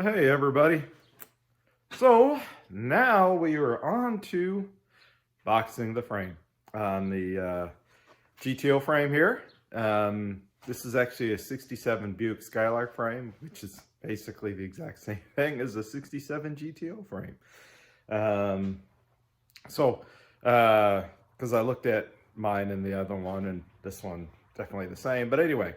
Hey everybody. So now we are on to boxing the frame on the GTO frame here. This is actually a 67 Buick Skylark frame, which is basically the exact same thing as a 67 GTO frame. Because I looked at mine and the other one, and this one definitely the same. But anyway,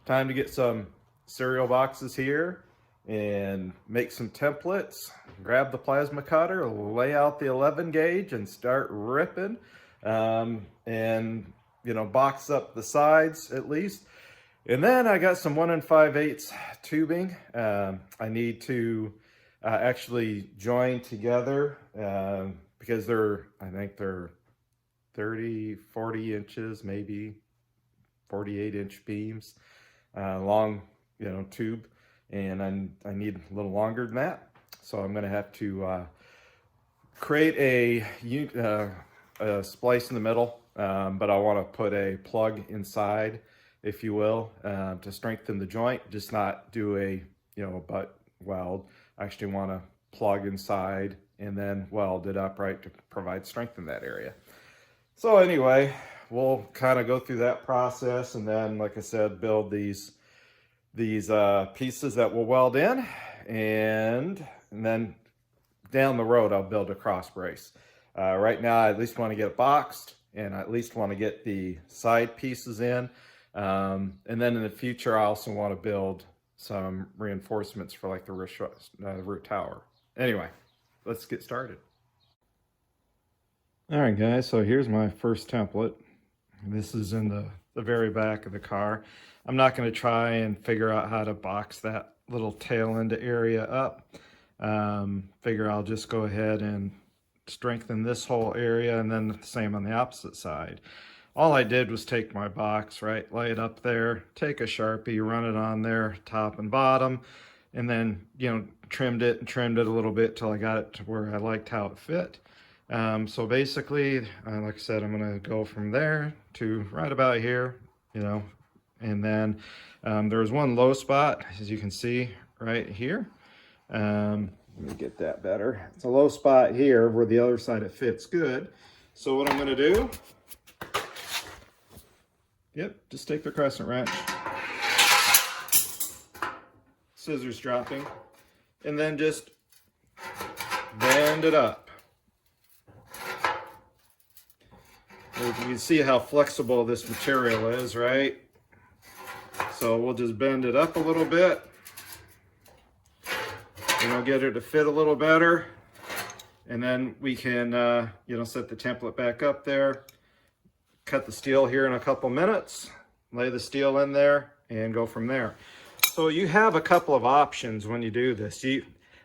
time to get some cereal boxes here and make some templates. Grab the plasma cutter, lay out the 11 gauge and start ripping, and box up the sides at least. And then I got some 1 5/8 tubing. I need to actually join together because I think they're 30, 40 inches, maybe 48-inch beams, long, tube. And I need a little longer than that. So I'm going to have to create a splice in the middle, but I want to put a plug inside, if you will, to strengthen the joint, just not do a butt weld. I actually want to plug inside and then weld it up, right, to provide strength in that area. So anyway, we'll kind of go through that process, and then, like I said, build these pieces that will weld in, and then down the road I'll build a cross brace. Right now I at least want to get it boxed, and I at least want to get the side pieces in, and then in the future I also want to build some reinforcements for like the root tower. Anyway, let's get started. All right guys, so here's my first template. This is in the very back of the car. I'm not going to try and figure out how to box that little tail end area up. Figure I'll just go ahead and strengthen this whole area, and then the same on the opposite side. All I did was take my box, right, lay it up there, take a Sharpie, run it on there, top and bottom, and then, trimmed it a little bit till I got it to where I liked how it fit. So basically, like I said, I'm going to go from there to right about here, and then there's one low spot, as you can see right here. Let me get that better. It's a low spot here where the other side it fits good. So what I'm going to do, just take the crescent wrench, scissors dropping, and then just bend it up. You can see how flexible this material is, right? So we'll just bend it up a little bit, get it to fit a little better, and then we can set the template back up there, cut the steel here in a couple minutes, lay the steel in there, and go from there. So you have a couple of options when you do this.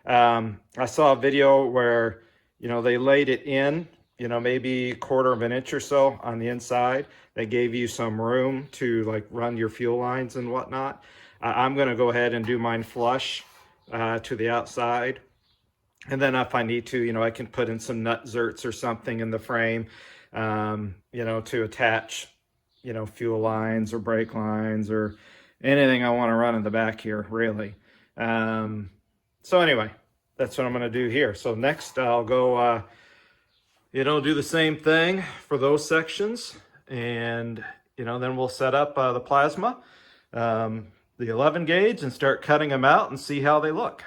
I saw a video where they laid it in, maybe 1/4 of an inch or so on the inside. They gave you some room to like run your fuel lines and whatnot. I'm going to go ahead and do mine flush to the outside. And then if I need to, I can put in some nut zerts or something in the frame, to attach, fuel lines or brake lines or anything I want to run in the back here, really. So anyway, that's what I'm going to do here. So next I'll go, do the same thing for those sections, and then we'll set up the plasma, the 11 gauge, and start cutting them out and see how they look.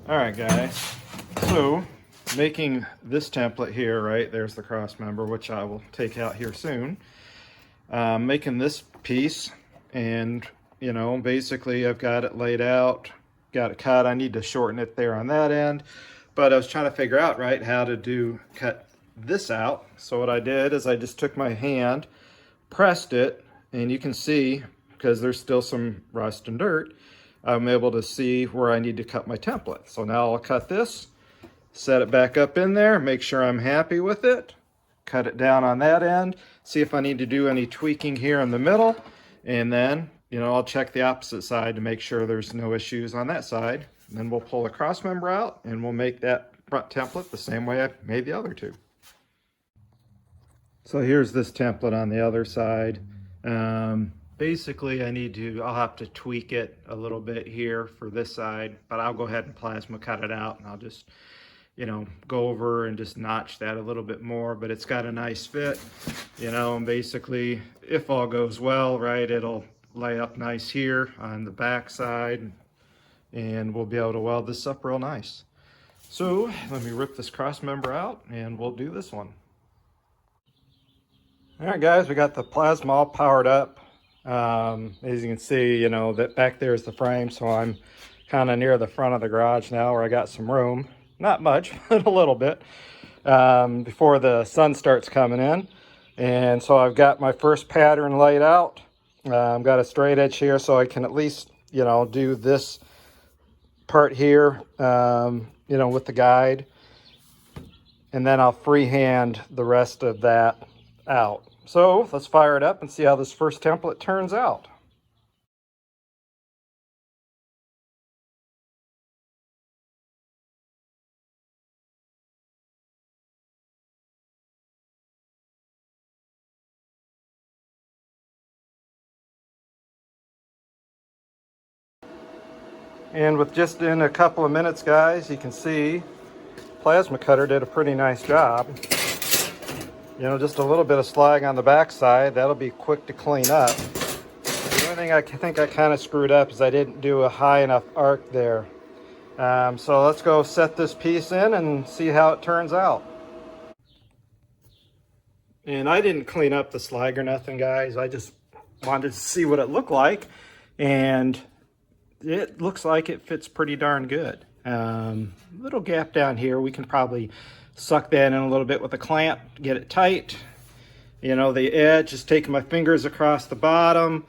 All right guys, so making this template here, right, there's the cross member, which I will take out here soon. Making this piece, and basically I've got it laid out, got it cut. I need to shorten it there on that end. But I was trying to figure out, right, how to cut this out. So what I did is I just took my hand, pressed it, and you can see, because there's still some rust and dirt, I'm able to see where I need to cut my template. So now I'll cut this, set it back up in there, make sure I'm happy with it, cut it down on that end, see if I need to do any tweaking here in the middle, and then, I'll check the opposite side to make sure there's no issues on that side. And then we'll pull the cross member out, and we'll make that front template the same way I made the other two. So here's this template on the other side. basically I'll have to tweak it a little bit here for this side, but I'll go ahead and plasma cut it out, and I'll just, go over and just notch that a little bit more. But it's got a nice fit, and basically, if all goes well, right, it'll lay up nice here on the back side, and we'll be able to weld this up real nice. So let me rip this cross member out and we'll do this one. All right, guys, we got the plasma all powered up. As you can see, that back there is the frame, so I'm kind of near the front of the garage now where I got some room. Not much, but a little bit, before the sun starts coming in. And so I've got my first pattern laid out. I've got a straight edge here, so I can at least, do this part here, with the guide. And then I'll freehand the rest of that out. So let's fire it up and see how this first template turns out. And with just in a couple of minutes, guys, you can see plasma cutter did a pretty nice job. Just a little bit of slag on the back side. That'll be quick to clean up. The only thing I think I kind of screwed up is I didn't do a high enough arc there. So let's go set this piece in and see how it turns out. And I didn't clean up the slag or nothing, guys. I just wanted to see what it looked like. And it looks like it fits pretty darn good. Little gap down here. We can probably suck that in a little bit with a clamp, get it tight. The edge, just taking my fingers across the bottom.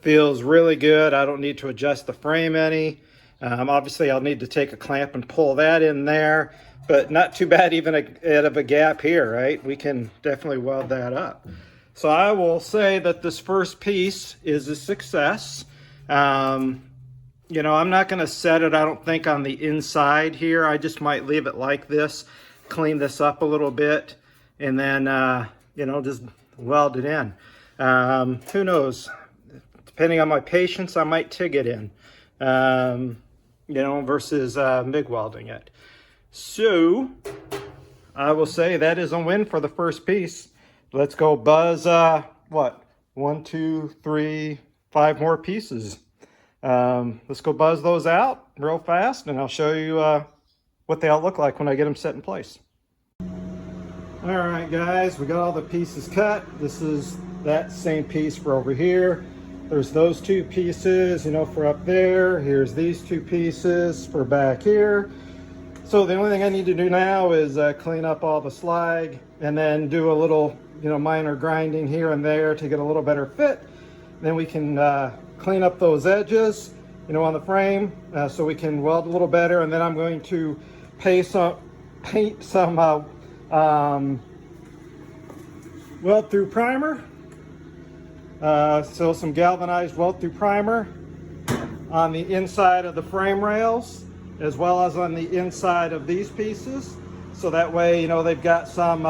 Feels really good. I don't need to adjust the frame any. Obviously, I'll need to take a clamp and pull that in there, but not too bad even out of a gap here, right? We can definitely weld that up. So I will say that this first piece is a success. I'm not going to set it, I don't think, on the inside here. I just might leave it like this, clean this up a little bit, and then, just weld it in. Who knows? Depending on my patience, I might TIG it in, versus MIG welding it. So I will say that is a win for the first piece. Let's go buzz, 1, 2, 3, 5 more pieces. Let's go buzz those out real fast, and I'll show you what they all look like when I get them set in place. All right, guys, we got all the pieces cut. This is that same piece for over here. There's those two pieces, for up there. Here's these two pieces for back here. So the only thing I need to do now is clean up all the slag and then do a little, minor grinding here and there to get a little better fit. Then we can clean up those edges, on the frame, so we can weld a little better. And then I'm going to paint some weld through primer. So some galvanized weld through primer on the inside of the frame rails, as well as on the inside of these pieces. So that way, they've got some,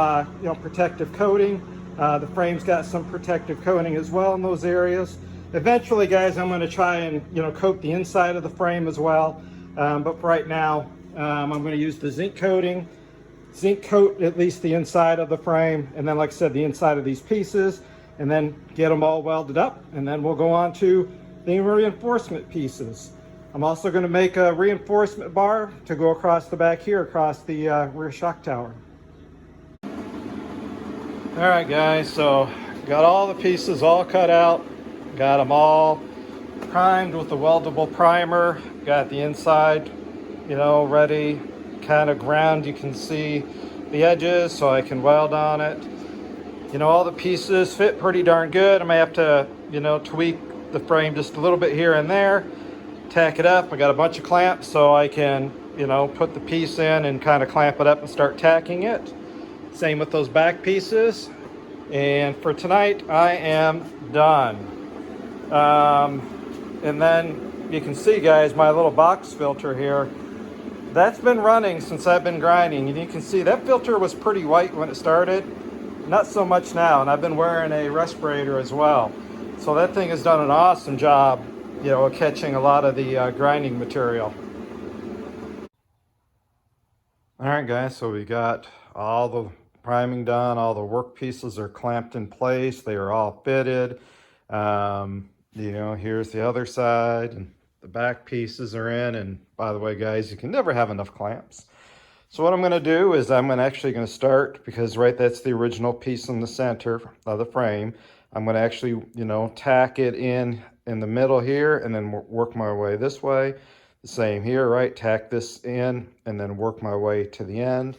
protective coating. The frame's got some protective coating as well in those areas. Eventually, guys, I'm going to try and, coat the inside of the frame as well. But for right now, I'm going to use the zinc coating. Zinc coat at least the inside of the frame, and then, like I said, the inside of these pieces, and then get them all welded up, and then we'll go on to the reinforcement pieces. I'm also going to make a reinforcement bar to go across the back here, across the rear shock tower. All right, guys, so got all the pieces all cut out, got them all primed with the weldable primer, got the inside, ready, kind of ground. You can see the edges, so I can weld on it. All the pieces fit pretty darn good. I may have to, tweak the frame just a little bit here and there, tack it up. I got a bunch of clamps, so I can, put the piece in and kind of clamp it up and start tacking it. Same with those back pieces. And for tonight, I am done. And then you can see, guys, my little box filter here. That's been running since I've been grinding. And you can see that filter was pretty white when it started. Not so much now, and I've been wearing a respirator as well. So that thing has done an awesome job, you know, catching a lot of the grinding material. All right, guys, so we got all the priming done. All the work pieces are clamped in place. They are all fitted. You know, here's the other side, and the back pieces are in. And by the way, guys, you can never have enough clamps. So what I'm going to do is I'm actually going to start, because right, that's the original piece in the center of the frame. I'm going to actually, you know, tack it in the middle here, and then work my way this way. The same here, right? Tack this in and then work my way to the end.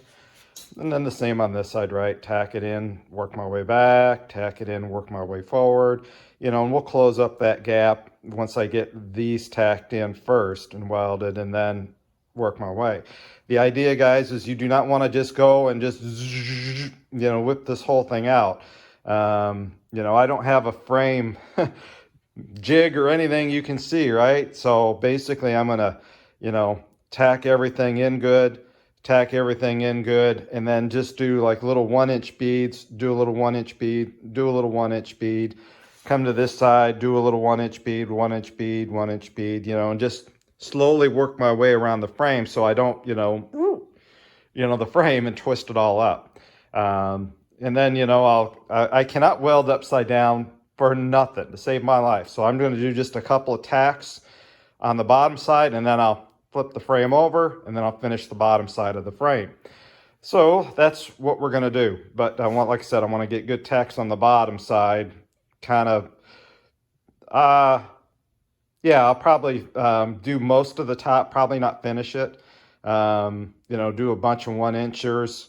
And then the same on this side, right? Tack it in, work my way back, tack it in, work my way forward. You know, and we'll close up that gap once I get these tacked in first and welded, and then work my way. The idea, guys, is you do not want to just go and just, you know, whip this whole thing out. You know, I don't have a frame jig or anything you can see, right? So basically I'm gonna, you know, tack everything in good, and then just do like little 1-inch beads, do a little 1-inch bead, do a little 1-inch bead, come to this side, do a little 1-inch bead, 1-inch bead, 1-inch bead, you know, and just slowly work my way around the frame so I don't, you know, the frame and twist it all up. And then, you know, I cannot weld upside down for nothing to save my life. So I'm going to do just a couple of tacks on the bottom side, and then I'll flip the frame over, and then I'll finish the bottom side of the frame. So that's what we're going to do. But I want, like I said, I want to get good tacks on the bottom side, kind of, yeah, I'll probably do most of the top, probably not finish it. You know, do a bunch of 1-inchers,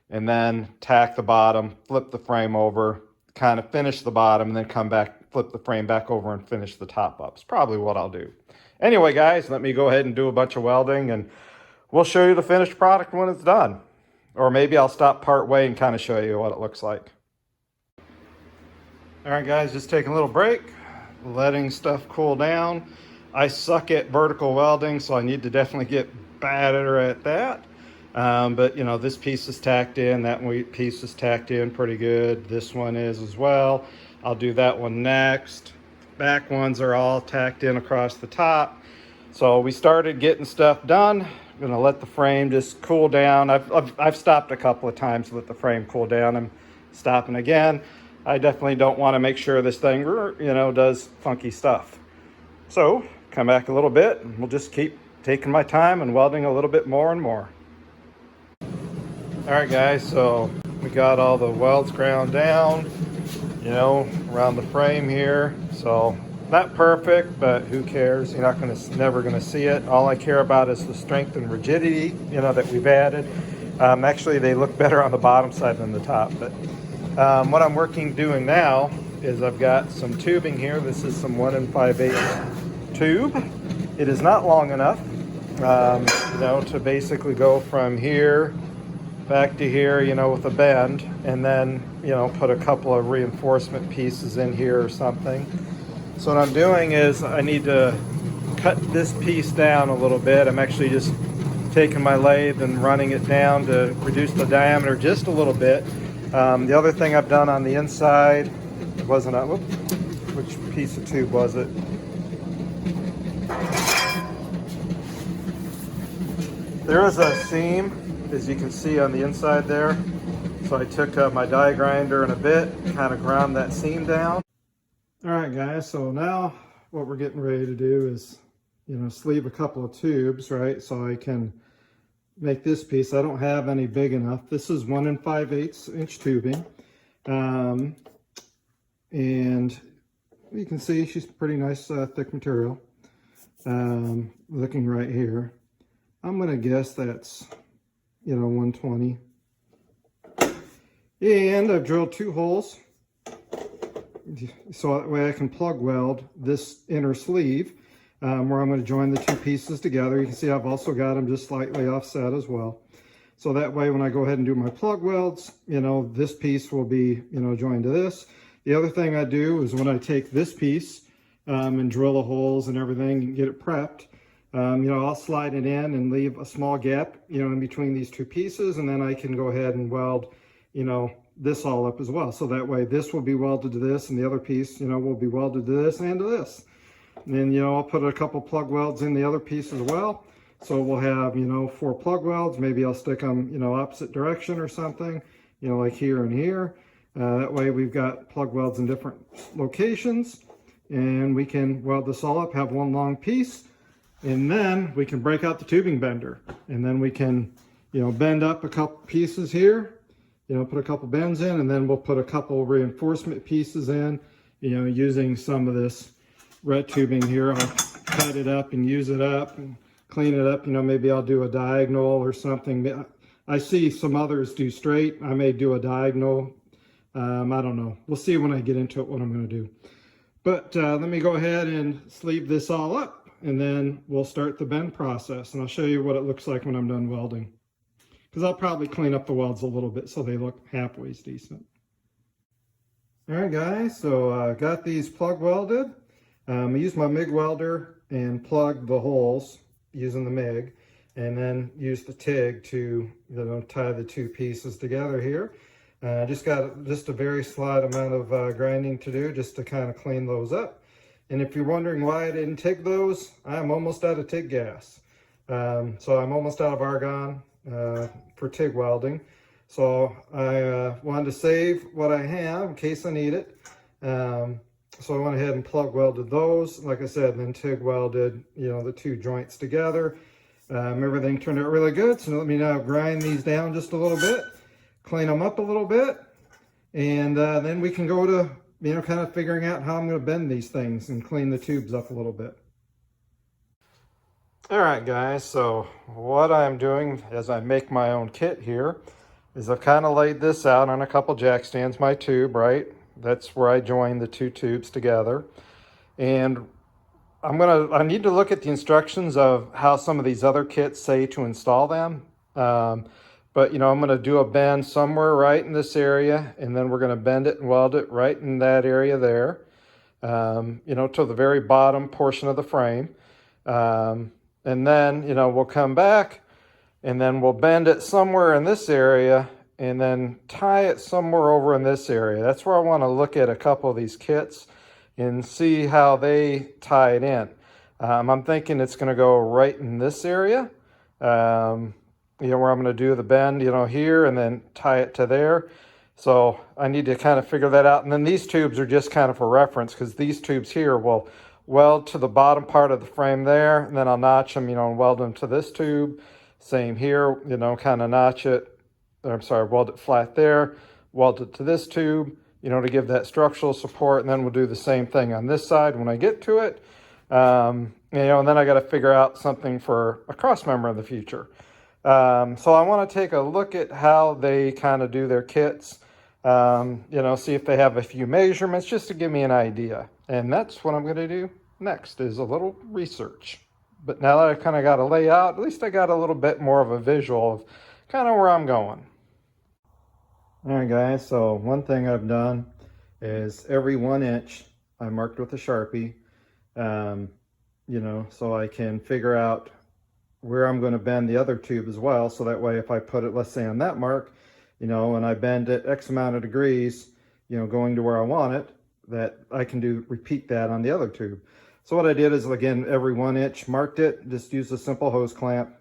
and then tack the bottom, flip the frame over, kind of finish the bottom, and then come back, flip the frame back over and finish the top up. It's probably what I'll do. Anyway, guys, let me go ahead and do a bunch of welding, and we'll show you the finished product when it's done. Or maybe I'll stop part way and kind of show you what it looks like. All right, guys, just taking a little break, letting stuff cool down. I suck at vertical welding, so I need to definitely get better at that. But you know, this piece is tacked in, that piece is tacked in pretty good. This one is as well. I'll do that one next. Back ones are all tacked in across the top. So we started getting stuff done. I'm gonna let the frame just cool down. I've stopped a couple of times to let the frame cool down. I'm stopping again. I definitely don't want to make sure this thing, you know, does funky stuff. So come back a little bit, and we'll just keep taking my time and welding a little bit more and more. All right, guys, so we got all the welds ground down, you know, around the frame here. So not perfect, but who cares? You're never gonna see it. All I care about is the strength and rigidity, you know, that we've added. Actually, they look better on the bottom side than the top. But what I'm doing now is I've got some tubing here. This is some 1 5/8 tube. It is not long enough, you know, to basically go from here back to here, you know, with a bend, and then, you know, put a couple of reinforcement pieces in here or something. So what I'm doing is I need to cut this piece down a little bit. I'm actually just taking my lathe and running it down to reduce the diameter just a little bit. The other thing I've done on the inside wasn't a, which piece of tube was it? There is a seam, as you can see on the inside there. So I took my die grinder and a bit, kind of ground that seam down. All right, guys, so now what we're getting ready to do is, you know, sleeve a couple of tubes, right? So I can make this piece. I don't have any big enough. This is 1 5/8 inch tubing. And you can see she's pretty nice, thick material. Looking right here. I'm gonna guess that's, you know, 120. And I've drilled 2 holes so that way I can plug weld this inner sleeve where I'm going to join the 2 pieces together. You can see I've also got them just slightly offset as well. So that way when I go ahead and do my plug welds, you know, this piece will be, you know, joined to this. The other thing I do is when I take this piece and drill the holes and everything and get it prepped, you know, I'll slide it in and leave a small gap, you know, in between these 2 pieces, and then I can go ahead and weld, you know, this all up as well. So that way this will be welded to this, and the other piece, you know, will be welded to this and to this. And then, you know, I'll put a couple plug welds in the other piece as well. So we'll have, you know, 4 plug welds. Maybe I'll stick them, you know, opposite direction or something, you know, like here and here. That way we've got plug welds in different locations, and we can weld this all up, have one long piece, and then we can break out the tubing bender, and then we can, you know, bend up a couple pieces here, you know, put a couple bends in, and then we'll put a couple reinforcement pieces in, you know, using some of this red tubing here. I'll cut it up and use it up and clean it up. You know, maybe I'll do a diagonal or something. I see some others do straight. I may do a diagonal. I don't know. We'll see when I get into it what I'm going to do. But let me go ahead and sleeve this all up, and then we'll start the bend process. And I'll show you what it looks like when I'm done welding, because I'll probably clean up the welds a little bit so they look halfway decent. All right, guys, so I got these plug welded. I used my MIG welder and plugged the holes using the MIG, and then used the TIG to, you know, tie the 2 pieces together here. Just got just a very slight amount of grinding to do just to kind of clean those up. And if you're wondering why I didn't TIG those, I'm almost out of TIG gas. So I'm almost out of argon for TIG welding. So I wanted to save what I have in case I need it. So I went ahead and plug welded those, like I said, and then TIG welded, you know, the 2 joints together. Everything turned out really good. So let me now grind these down just a little bit, clean them up a little bit, and then we can go to, you know, kind of figuring out how I'm going to bend these things and clean the tubes up a little bit. All right, guys, so what I'm doing as I make my own kit here is I've kind of laid this out on a couple jack stands, my tube, right? That's where I join the 2 tubes together. And I need to look at the instructions of how some of these other kits say to install them. But, you know, I'm going to do a bend somewhere right in this area, and then we're going to bend it and weld it right in that area there, you know, to the very bottom portion of the frame. And then, you know, we'll come back, and then we'll bend it somewhere in this area, and then tie it somewhere over in this area. That's where I want to look at a couple of these kits and see how they tie it in. I'm thinking it's going to go right in this area, you know, where I'm going to do the bend, you know, here, and then tie it to there. So I need to kind of figure that out. And then these tubes are just kind of for reference, because these tubes here will weld to the bottom part of the frame there, and then I'll notch them, you know, and weld them to this tube. Same here, you know, kind of notch it, or I'm sorry, weld it flat there, weld it to this tube, you know, to give that structural support. And then we'll do the same thing on this side when I get to it. You know, and then I got to figure out something for a cross member in the future. So I want to take a look at how they kind of do their kits, you know, see if they have a few measurements just to give me an idea. And that's what I'm going to do next, is a little research. But now that I kind of got a layout, at least I got a little bit more of a visual of kind of where I'm going. All right, guys, so one thing I've done is every 1 inch I marked with a Sharpie, you know, so I can figure out where I'm going to bend the other tube as well. So that way, if I put it, let's say on that mark, you know, and I bend it X amount of degrees, you know, going to where I want it, that I can repeat that on the other tube. So what I did is, again, every 1 inch marked it, just used a simple hose clamp,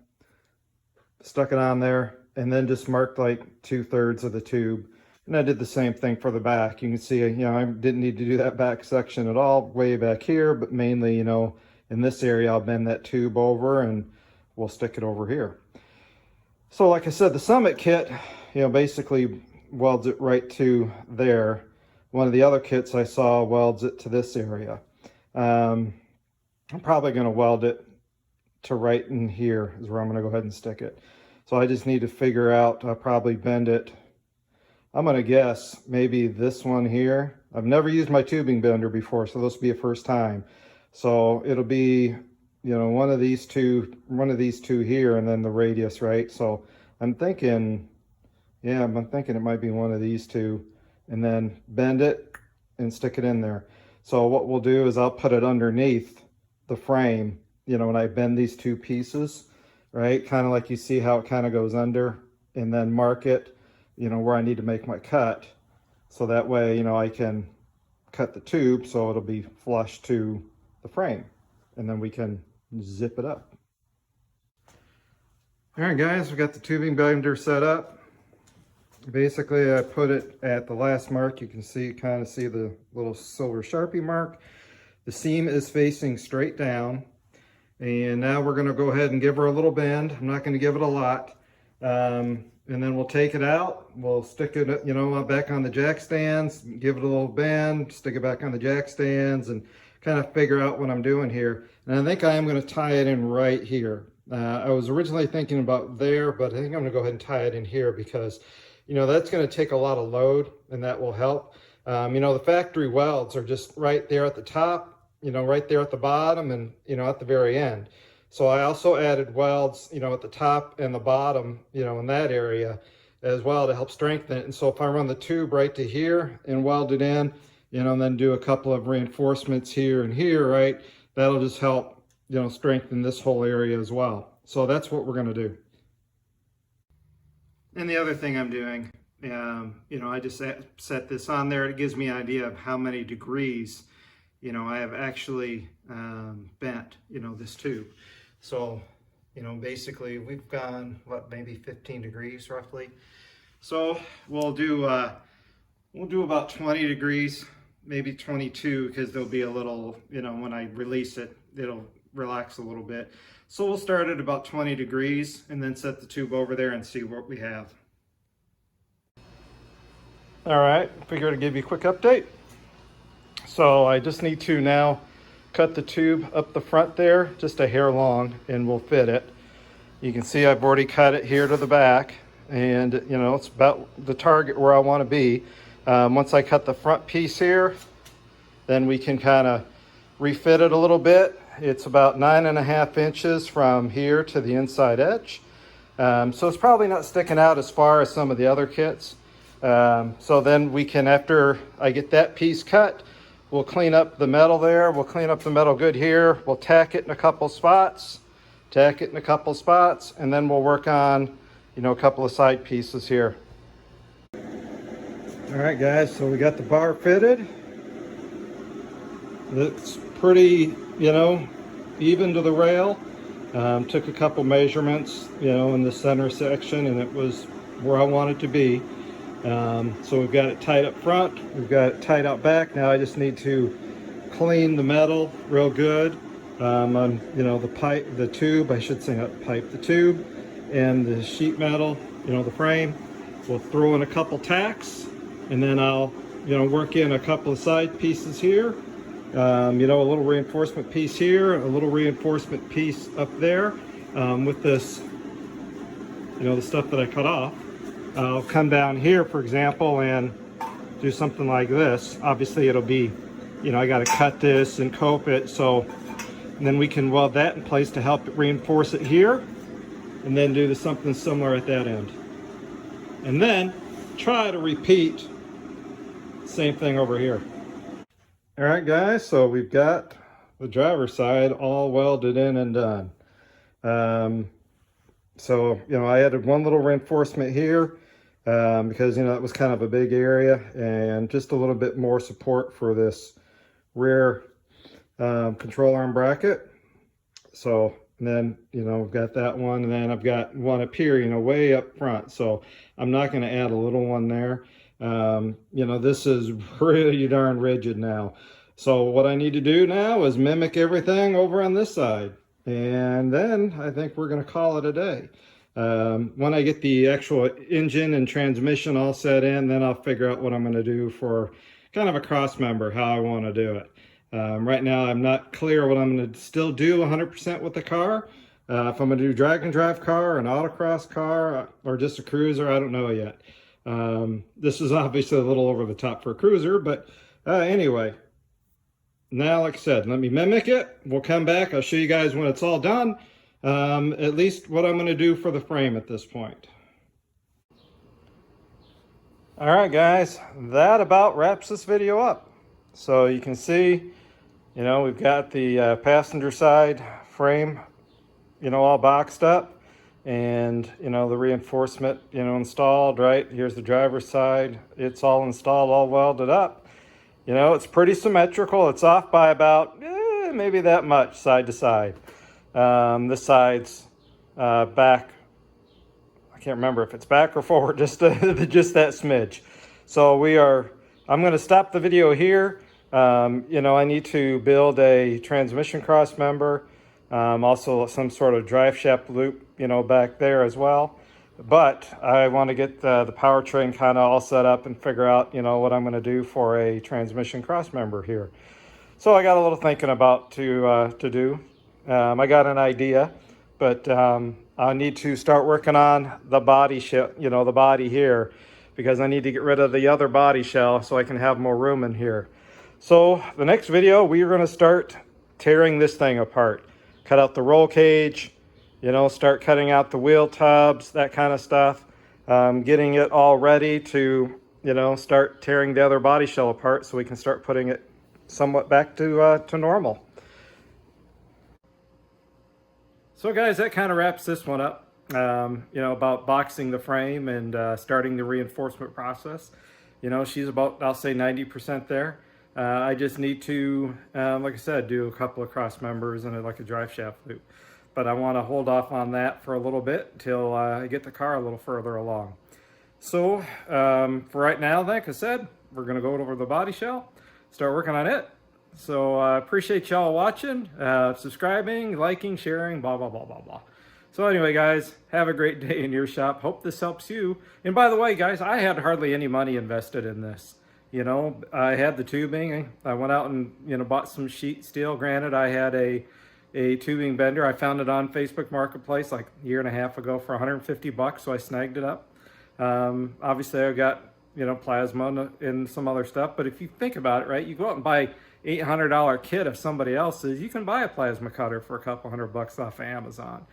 stuck it on there, and then just marked like 2/3 of the tube. And I did the same thing for the back. You can see, you know, I didn't need to do that back section at all, way back here, but mainly, you know, in this area, I'll bend that tube over and we'll stick it over here. So like I said, the Summit kit, you know, basically welds it right to there. One of the other kits I saw welds it to this area. I'm probably going to weld it to right in here is where I'm going to go ahead and stick it. So I just need to figure out, I'll probably bend it, I'm going to guess maybe this one here. I've never used my tubing bender before, so this will be a first time. So it'll be, you know, one of these two here, and then the radius, right? So I'm thinking, yeah, I'm thinking it might be one of these two, and then bend it and stick it in there. So what we'll do is I'll put it underneath the frame, you know, when I bend these 2 pieces, right? Kind of like you see how it kind of goes under, and then mark it, where I need to make my cut. So that way, I can cut the tube so it'll be flush to the frame, and then we can zip it up. All right, guys, we got the tubing binder set up. Basically, I put it at the last mark. You can kind of see the little silver Sharpie mark. The seam is facing straight down. And now we're going to go ahead and give her a little bend. I'm not going to give it a lot. And then we'll take it out. We'll stick it, back on the jack stands, give it a little bend, stick it back on the jack stands, and kind of figure out what I'm doing here. And I think I am going to tie it in right here. I was originally thinking about there, but I think I'm going to go ahead and tie it in here because, that's going to take a lot of load, and that will help. The factory welds are just right there at the top, right there at the bottom, and, at the very end. So I also added welds, at the top and the bottom, in that area as well to help strengthen it. And so if I run the tube right to here and weld it in, and then do a couple of reinforcements here and here, right, that'll just help, strengthen this whole area as well. So that's what we're going to do. And the other thing I'm doing, I just set this on there. It gives me an idea of how many degrees, I have actually bent, this tube. So, basically we've gone, maybe 15 degrees roughly. So we'll do about 20 degrees, maybe 22, because there'll be a little, when I release it, it'll relax a little bit. So we'll start at about 20 degrees and then set the tube over there and see what we have. All right, figured I'd give you a quick update. So I just need to now cut the tube up the front there, just a hair long, and we'll fit it. You can see I've already cut it here to the back, and it's about the target where I want to be. Once I cut the front piece here, then we can kind of refit it a little bit. It's about 9.5 inches from here to the inside edge. So it's probably not sticking out as far as some of the other kits. So then we can, after I get that piece cut, we'll clean up the metal there. We'll clean up the metal good here. We'll tack it in a couple spots, and then we'll work on, a couple of side pieces here. All right, guys, so we got the bar fitted. It's pretty, even to the rail. Took a couple measurements, in the center section, and it was where I want it to be. So we've got it tight up front, we've got it tight out back. Now I just need to clean the metal real good on, the tube, I should say not pipe, the tube, and the sheet metal, the frame. We'll throw in a couple tacks, and then I'll, work in a couple of side pieces here. A little reinforcement piece here, a little reinforcement piece up there, with this, the stuff that I cut off. I'll come down here, for example, and do something like this. Obviously it'll be, I got to cut this and cope it, so and then we can weld that in place to help reinforce it here, and then do something similar at that end. And then try to repeat the same thing over here. All right, guys, so we've got the driver's side all welded in and done. So, I added one little reinforcement here because, it was kind of a big area, and just a little bit more support for this rear control arm bracket. So, and then, we've got that one, and then I've got one up here, way up front. So I'm not going to add a little one there. This is really darn rigid now. So what I need to do now is mimic everything over on this side. And then I think we're going to call it a day. When I get the actual engine and transmission all set in, then I'll figure out what I'm going to do for kind of a cross member, how I want to do it. Right now I'm not clear what I'm going to still do 100% with the car. If I'm going to do drag and drive car, an autocross car, or just a cruiser, I don't know yet. This is obviously a little over the top for a cruiser, but anyway. Now, like I said, let me mimic it. We'll come back. I'll show you guys when it's all done. At least what I'm going to do for the frame at this point. All right, guys, that about wraps this video up. So you can see, we've got the passenger side frame, all boxed up. and you know, the reinforcement, you know, installed, right? Here's the driver's side. It's all installed, all welded up. You know, it's pretty symmetrical. It's off by about maybe that much side to side. This side's back. I can't remember if it's back or forward, just just that smidge. So I'm going to stop the video here. You know, I need to build a transmission cross member, also some sort of drive shaft loop, you know, back there as well. But I want to get the powertrain kind of all set up and figure out, you know, what I'm going to do for a transmission cross member here. So I got a little thinking about to do. I got an idea, but I need to start working on the body shell, you know, the body here, because I need to get rid of the other body shell so I can have more room in here. So the next video, we are going to start tearing this thing apart. Cut out the roll cage, you know, start cutting out the wheel tubs, that kind of stuff. Getting it all ready to, you know, start tearing the other body shell apart so we can start putting it somewhat back to normal. So guys, that kind of wraps this one up, you know, about boxing the frame and starting the reinforcement process. You know, she's about, I'll say 90% there. I just need to, like I said, do a couple of cross members and like a drive shaft loop. But I want to hold off on that for a little bit until I get the car a little further along. So for right now, like I said, we're going to go over the body shell, start working on it. So I appreciate y'all watching, subscribing, liking, sharing, blah, blah, blah, blah, blah. So anyway, guys, have a great day in your shop. Hope this helps you. And by the way, guys, I had hardly any money invested in this. You know, I had the tubing. I went out and, you know, bought some sheet steel. Granted, I had a tubing bender. I found it on Facebook Marketplace like a year and a half ago for 150 bucks, so I snagged it up. Obviously, I got, you know, plasma and some other stuff. But if you think about it, right, you go out and buy $800 kit of somebody else's, you can buy a plasma cutter for a couple $100 off of Amazon.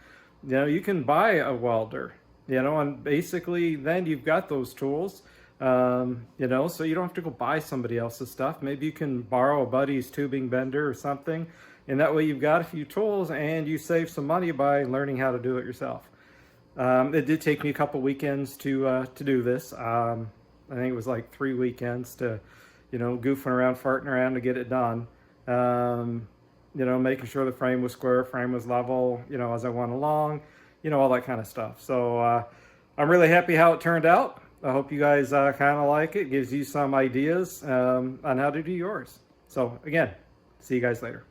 You know, you can buy a welder, you know, and basically then you've got those tools. You know, so you don't have to go buy somebody else's stuff. Maybe you can borrow a buddy's tubing bender or something, and that way you've got a few tools and you save some money by learning how to do it yourself. It did take me a couple weekends to do this. I think it was like 3 weekends to, you know, goofing around, farting around to get it done. You know, making sure the frame was square, frame was level, you know, as I went along, you know, all that kind of stuff. So I'm really happy how it turned out. I hope you guys kind of like it. Gives you some ideas on how to do yours. So again, see you guys later.